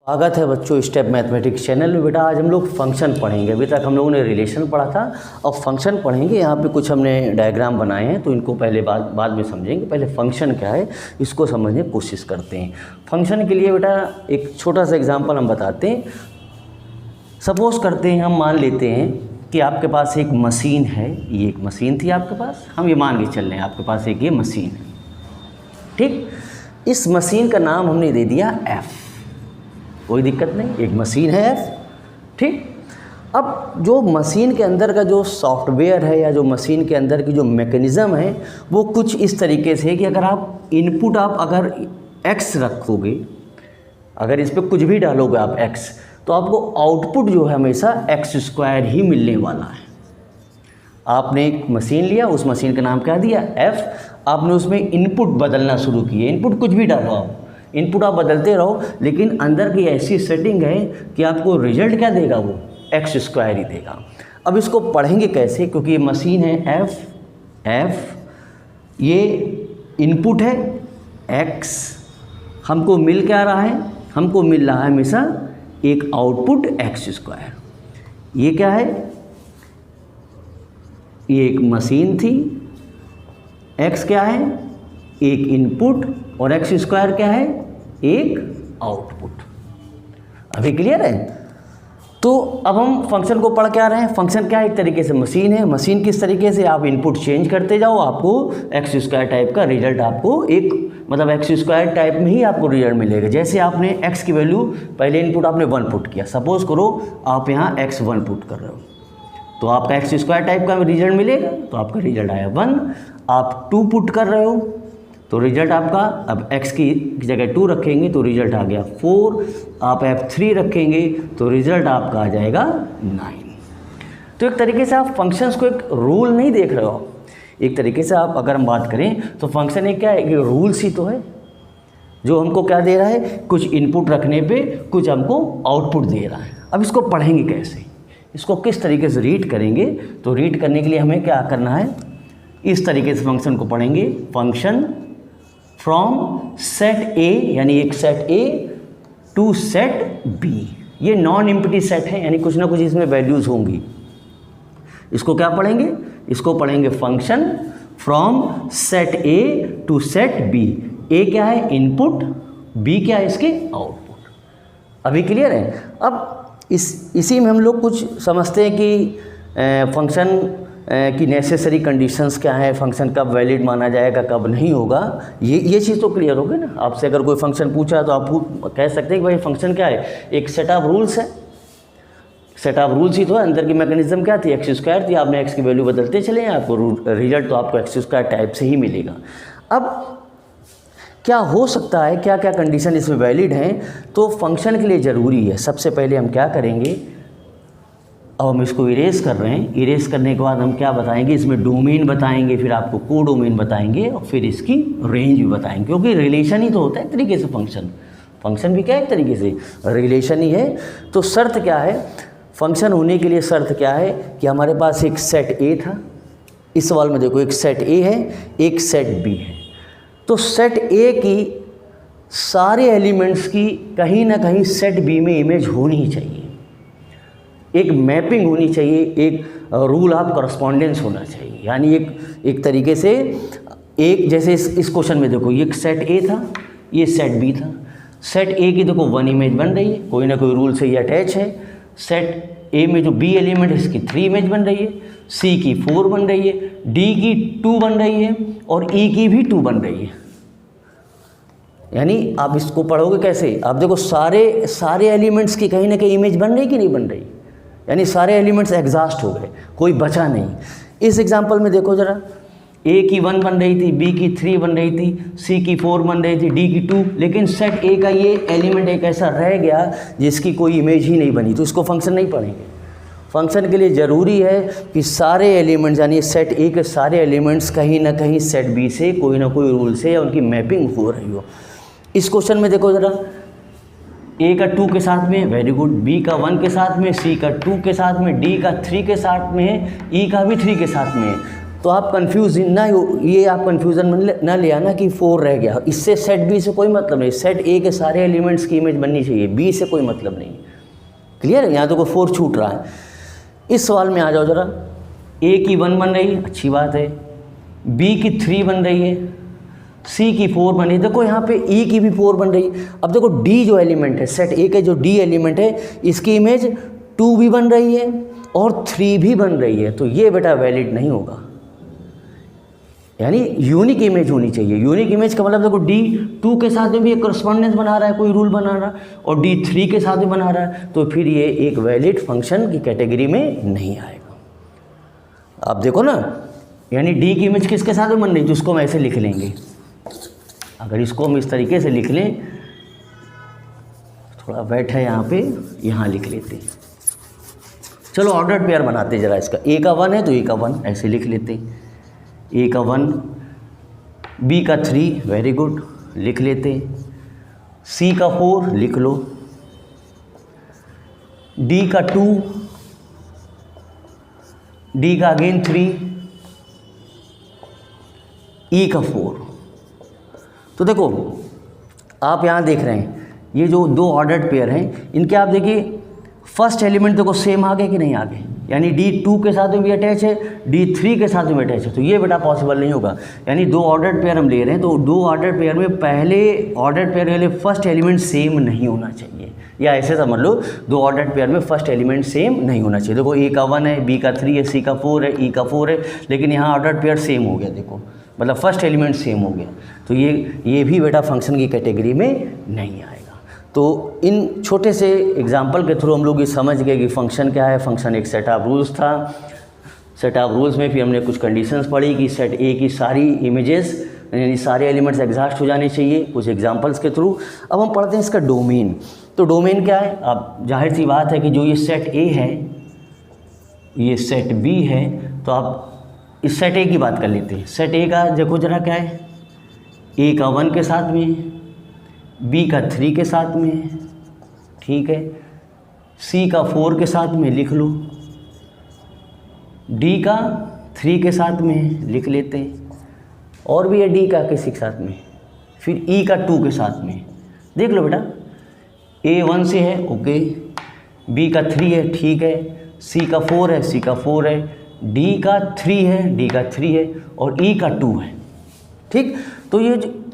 स्वागत है बच्चों स्टेप मैथमेटिक्स चैनल में। बेटा आज हम लोग फंक्शन पढ़ेंगे। अभी तक हम लोगों ने रिलेशन पढ़ा था, अब फंक्शन पढ़ेंगे। यहाँ पे कुछ हमने डायग्राम बनाए हैं तो इनको पहले बाद में समझेंगे। पहले फंक्शन क्या है इसको समझने की कोशिश करते हैं। फंक्शन के लिए बेटा एक छोटा सा एग्जाम्पल हम बताते हैं। सपोज़ करते हैं, हम मान लेते हैं कि आपके पास एक मशीन है। ये एक मशीन थी आपके पास, हम ये मान के चल रहे हैं आपके पास एक ये मशीन है, ठीक। इस मशीन का नाम हमने दे दिया एफ, कोई दिक्कत नहीं, एक मशीन है एफ, ठीक। अब जो मशीन के अंदर का जो सॉफ्टवेयर है या जो मशीन के अंदर की जो मैकेनिज़्म है वो कुछ इस तरीके से है कि अगर आप इनपुट अगर एक्स रखोगे, अगर इस पर कुछ भी डालोगे आप एक्स, तो आपको आउटपुट जो है हमेशा एक्स स्क्वायर ही मिलने वाला है। आपने एक मशीन लिया, उस मशीन का नाम क्या दिया एफ, आपने उसमें इनपुट बदलना शुरू किए। इनपुट कुछ भी डालो आप, इनपुट आप बदलते रहो, लेकिन अंदर की ऐसी सेटिंग है कि आपको रिजल्ट क्या देगा, वो एक्स स्क्वायर ही देगा। अब इसको पढ़ेंगे कैसे, क्योंकि ये मशीन है एफ, ये इनपुट है एक्स, हमको मिल क्या रहा है, हमको मिल रहा है हमेशा एक आउटपुट एक्स स्क्वायर। ये क्या है, ये एक मशीन थी, एक्स क्या है एक इनपुट और एक्स स्क्वायर क्या है एक आउटपुट। अभी क्लियर है। तो अब हम फंक्शन को पढ़ क्या रहे हैं। फंक्शन क्या है, एक तरीके से मशीन है। मशीन किस तरीके से आप इनपुट चेंज करते जाओ, आपको एक्स स्क्वायर टाइप का रिजल्ट आपको एक मतलब एक्स स्क्वायर टाइप में ही आपको रिजल्ट मिलेगा। जैसे आपने एक्स की वैल्यू पहले इनपुट आपने 1 पुट किया, सपोज करो आप यहाँ एक्स 1 पुट कर रहे हो, तो आपका एक्स स्क्वायर टाइप का रिजल्ट मिलेगा, तो आपका रिजल्ट आया 1। आप 2 पुट कर रहे हो तो रिजल्ट आपका, अब x की जगह 2 रखेंगे तो रिजल्ट आ गया 4। आप f3 रखेंगे तो रिजल्ट आपका आ जाएगा 9। तो एक तरीके से आप फंक्शंस को एक रूल नहीं देख रहे हो, एक तरीके से आप अगर हम बात करें तो फंक्शन एक क्या है, एक रूल्स ही तो है जो हमको क्या दे रहा है, कुछ इनपुट रखने पे कुछ हमको आउटपुट दे रहा है। अब इसको पढ़ेंगे कैसे, इसको किस तरीके से रीड करेंगे, तो रीड करने के लिए हमें क्या करना है, इस तरीके से फंक्शन को पढ़ेंगे। फंक्शन फ्रॉम सेट ए, यानी एक set A to set B, ये नॉन एम्प्टी सेट है, यानी कुछ ना कुछ इसमें वैल्यूज़ होंगी। इसको क्या पढ़ेंगे, इसको पढ़ेंगे function from set A to set B. A क्या है इनपुट, बी क्या है इसके आउटपुट। अभी क्लियर है। अब इसी में हम लोग कुछ समझते हैं कि फंक्शन की नेसेसरी कंडीशंस क्या है, फंक्शन कब वैलिड माना जाएगा कब नहीं होगा, ये चीज़ तो क्लियर होगी ना। आपसे अगर कोई फंक्शन पूछा तो आप कह सकते हैं कि भाई फंक्शन क्या है, एक सेट ऑफ रूल्स है। सेट ऑफ रूल्स ही तो है, अंदर की मैकेनिज्म क्या थी एक्स स्क्वायर थी, आपने एक्स की वैल्यू बदलते चले हैं, आपको रिजल्ट तो आपको एक्स स्क्वायर टाइप से ही मिलेगा। अब क्या हो सकता है, क्या क्या कंडीशन इसमें वैलिड हैं, तो फंक्शन के लिए ज़रूरी है। सबसे पहले हम क्या करेंगे, अब हम इसको इरेज कर रहे हैं। इरेज करने के बाद हम क्या बताएंगे, इसमें डोमेन बताएंगे, फिर आपको कोडोमेन बताएंगे और फिर इसकी रेंज भी बताएंगे, क्योंकि रिलेशन ही तो होता है एक तरीके से। फंक्शन भी क्या है एक तरीके से रिलेशन ही है। तो शर्त क्या है, फंक्शन होने के लिए शर्त क्या है कि हमारे पास एक सेट ए था। इस सवाल में देखो एक सेट ए है, एक सेट बी है। तो सेट ए की सारे एलिमेंट्स की कहीं ना कहीं सेट बी में इमेज होनी ही चाहिए, एक मैपिंग होनी चाहिए, एक रूल ऑफ करस्पॉन्डेंस होना चाहिए। यानी एक तरीके से एक जैसे इस क्वेश्चन में देखो ये सेट ए था, ये सेट बी था। सेट ए की देखो 1 इमेज बन रही है, कोई ना कोई रूल से ये अटैच है। सेट ए में जो बी एलिमेंट है इसकी 3 इमेज बन रही है, सी की 4 बन रही है, डी की 2 बन रही है और ई की भी 2 बन रही है। यानी आप इसको पढ़ोगे कैसे, आप देखो सारे एलिमेंट्स की कहीं ना कहीं इमेज बन रही कि नहीं बन रही, यानी सारे एलिमेंट्स एग्जॉस्ट हो गए, कोई बचा नहीं। इस एग्जांपल में देखो ज़रा, ए की 1 बन रही थी, बी की 3 बन रही थी, सी की 4 बन रही थी, डी की 2, लेकिन सेट ए का ये एलिमेंट एक ऐसा रह गया जिसकी कोई इमेज ही नहीं बनी, तो इसको फंक्शन नहीं पढ़ेंगे। फंक्शन के लिए ज़रूरी है कि सारे एलिमेंट्स यानी सेट ए के सारे एलिमेंट्स कहीं ना कहीं सेट बी से कोई ना कोई रूल से या उनकी मैपिंग हो रही हो। इस क्वेश्चन में देखो ज़रा, ए का 2 के साथ में, वेरी गुड, बी का 1 के साथ में, सी का 2 के साथ में, डी का 3 के साथ में, ई का भी 3 के साथ में। तो आप कंफ्यूज ना हो, ये आप कंफ्यूजन में ना ले आना कि 4 रह गया। इससे सेट बी से कोई मतलब नहीं, सेट ए के सारे एलिमेंट्स की इमेज बननी चाहिए, बी से कोई मतलब नहीं। क्लियर है? यहाँ तो कोई 4 छूट रहा है। इस सवाल में आ जाओ ज़रा, ए की 1 बन रही है, अच्छी बात है, बी की 3 बन रही है, सी की 4 बन रही है, देखो यहाँ पे ई की भी 4 बन रही है। अब देखो डी जो एलिमेंट है, सेट ए के जो डी एलिमेंट है, इसकी इमेज 2 भी बन रही है और 3 भी बन रही है, तो ये बेटा वैलिड नहीं होगा। यानी यूनिक इमेज होनी चाहिए। यूनिक इमेज का मतलब देखो D2 के साथ में भी एक करस्पॉन्डेंस बना रहा है, कोई रूल बना रहा है, और D3 के साथ में बना रहा है, तो फिर ये एक वैलिड फंक्शन की कैटेगरी में नहीं आएगा। आप देखो ना, यानी D की इमेज किसके साथ में बन रही है, जिसको हम ऐसे लिख लेंगे। अगर इसको हम इस तरीके से लिख लें, थोड़ा वेट है यहाँ पे, यहाँ लिख लेते हैं। चलो ऑर्डर्ड पेयर बनाते हैं जरा इसका। A का 1 है तो A का 1 ऐसे लिख लेते हैं, A का 1, B का 3, वेरी गुड, लिख लेते हैं, C का 4 लिख लो, D का 2, D का अगेन 3, E का 4। तो देखो आप यहाँ देख रहे हैं, ये जो 2 ऑर्डर्ड पेयर हैं, इनके आप देखिए फर्स्ट एलिमेंट देखो सेम आ गए कि नहीं आ गए, यानी D2 के साथ में भी अटैच है, D3 के साथ में अटैच है, तो ये बेटा पॉसिबल नहीं होगा। यानी 2 ऑर्डर्ड पेयर हम ले रहे हैं, तो 2 ऑर्डर्ड पेयर में पहले ऑर्डर्ड पेयर वाले फर्स्ट एलिमेंट सेम नहीं होना चाहिए, या ऐसे समझ लो 2 ऑर्डर्ड पेयर में फर्स्ट एलिमेंट सेम नहीं होना चाहिए। देखो A का 1 है, B का 3 है, C का 4 है, E का 4 है, लेकिन यहाँ ऑर्डर्ड पेयर सेम हो गया, देखो मतलब फर्स्ट एलिमेंट सेम हो गया, तो ये भी बेटा फंक्शन की कैटेगरी में नहीं आएगा। तो इन छोटे से एग्जाम्पल के थ्रू हम लोग ये समझ गए कि फंक्शन क्या है। फंक्शन एक सेट ऑफ रूल्स था। सेट ऑफ रूल्स में फिर हमने कुछ कंडीशंस पढ़ी कि सेट ए की सारी इमेजेस यानी सारे एलिमेंट्स एग्जॉस्ट हो जाने चाहिए, कुछ एग्जांपल्स के थ्रू। अब हम पढ़ते हैं इसका डोमेन। तो डोमेन क्या है? अब जाहिर सी बात है कि जो ये सेट ए है, ये सेट बी है, तो आप इस सेट ए की बात कर लेते हैं। सेट ए का देखो जरा क्या है, ए का 1 के साथ में, बी का 3 के साथ में, ठीक है, सी का 4 के साथ में लिख लो, डी का 3 के साथ में लिख लेते हैं, और भी है डी का किसी के साथ में, फिर ई का 2 के साथ में। देख लो बेटा, ए 1 से है, ओके, बी का 3 है, ठीक है, सी का 4 है, सी का 4 है, डी का 3 है, डी का 3 है, और ई का 2 है, ठीक। तो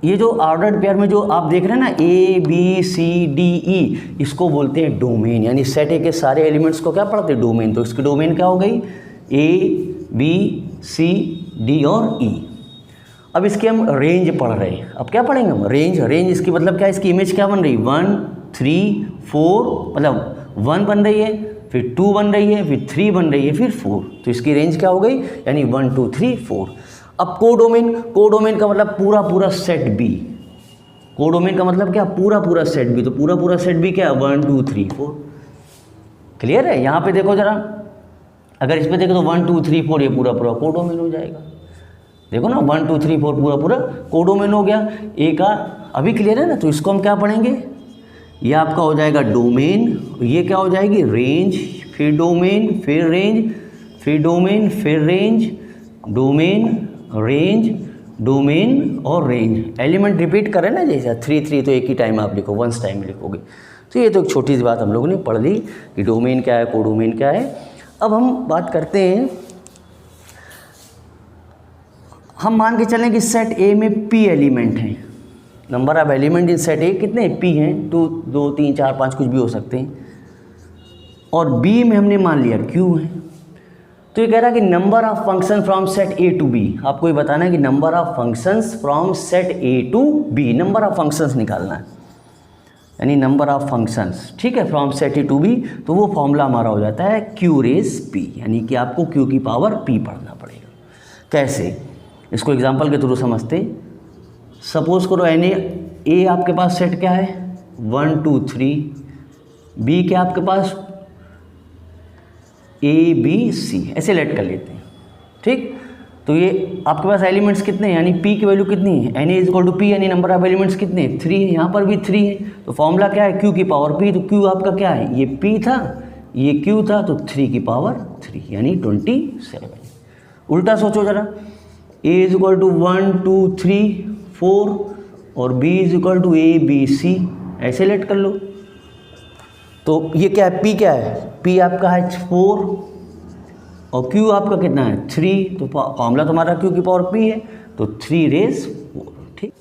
ये जो ऑर्डर्ड पेयर में जो आप देख रहे हैं ना, A B C D E, इसको बोलते हैं डोमेन। यानी सेट ए के सारे एलिमेंट्स को क्या पढ़ते हैं? डोमेन। तो इसकी डोमेन क्या हो गई? ए बी सी डी और ई। अब इसकी हम रेंज पढ़ रहे हैं। अब क्या पढ़ेंगे हम? रेंज। रेंज इसकी मतलब क्या? इसकी इमेज क्या बन रही? 1 3 4, मतलब 1 बन रही है, फिर 2 बन रही है, फिर 3 बन रही है, फिर 4। तो इसकी रेंज क्या हो गई? यानी 1 2 3 4। अब कोडोमेन। कोडोमेन का मतलब पूरा सेट बी। कोडोमेन का मतलब क्या? पूरा सेट बी। तो पूरा सेट बी क्या है? 1 2 3 4। क्लियर है? यहाँ पे देखो जरा, अगर इस पे देखो तो 1 2 3 4 ये पूरा कोडोमेन हो जाएगा। देखो ना, 1 2 3 4 पूरा कोडोमेन हो गया। ए का अभी क्लियर है ना? तो इसको हम क्या पढ़ेंगे? ये आपका हो जाएगा डोमेन, ये क्या हो जाएगी? रेंज, फिर डोमेन, फिर रेंज, फिर डोमेन, फिर रेंज, डोमेन, रेंज, डोमेन और रेंज। एलिमेंट रिपीट करें ना, जैसे 3 3 तो एक ही टाइम आप लिखो, वंस टाइम लिखोगे। तो ये तो एक छोटी सी बात हम लोगों ने पढ़ ली कि डोमेन क्या है, कोडोमेन क्या है। अब हम बात करते हैं, हम मान के चलें कि सेट ए में पी एलिमेंट हैं। Number of element in set ए कितने? पी हैं, 2 3 4 5 कुछ भी हो सकते हैं। और बी में हमने मान लिया क्यू है। तो ये कह रहा है कि number of function from set A to B. आपको ये बताना है कि number of functions from set A to B, number of functions निकालना है, यानी नंबर ऑफ फंक्शंस, ठीक है, from set A to B. तो वो फॉर्मूला हमारा हो जाता है क्यू रेज पी, यानी कि आपको क्यू की पावर पी पढ़ना पड़ेगा। कैसे? इसको एग्जाम्पल के थ्रू समझते। सपोज करो एन ए आपके पास सेट क्या है? 1 2 3, बी क्या आपके पास? ए बी सी, ऐसे लेट कर लेते हैं, ठीक। तो ये आपके पास एलिमेंट्स कितने हैं, यानी पी की वैल्यू कितनी है? N A is equal to p, यानी नंबर ऑफ एलिमेंट्स कितने हैं? 3 है। यहाँ पर भी 3 है। तो फॉर्मूला क्या है? क्यू की पावर पी। तो क्यू आपका क्या है? ये पी था, ये क्यू था, तो 3 की पावर 3 यानी 27। उल्टा सोचो जरा, A इज इक्वल टू 1 2 3 4 और B is equal to ABC, ऐसे लेट कर लो। तो ये क्या है, P क्या है, P आपका है 4 और Q आपका कितना है 3, तो फॉर्मूला तुम्हारा Q की पावर P है, तो 3 रेज़ 4। ठीक।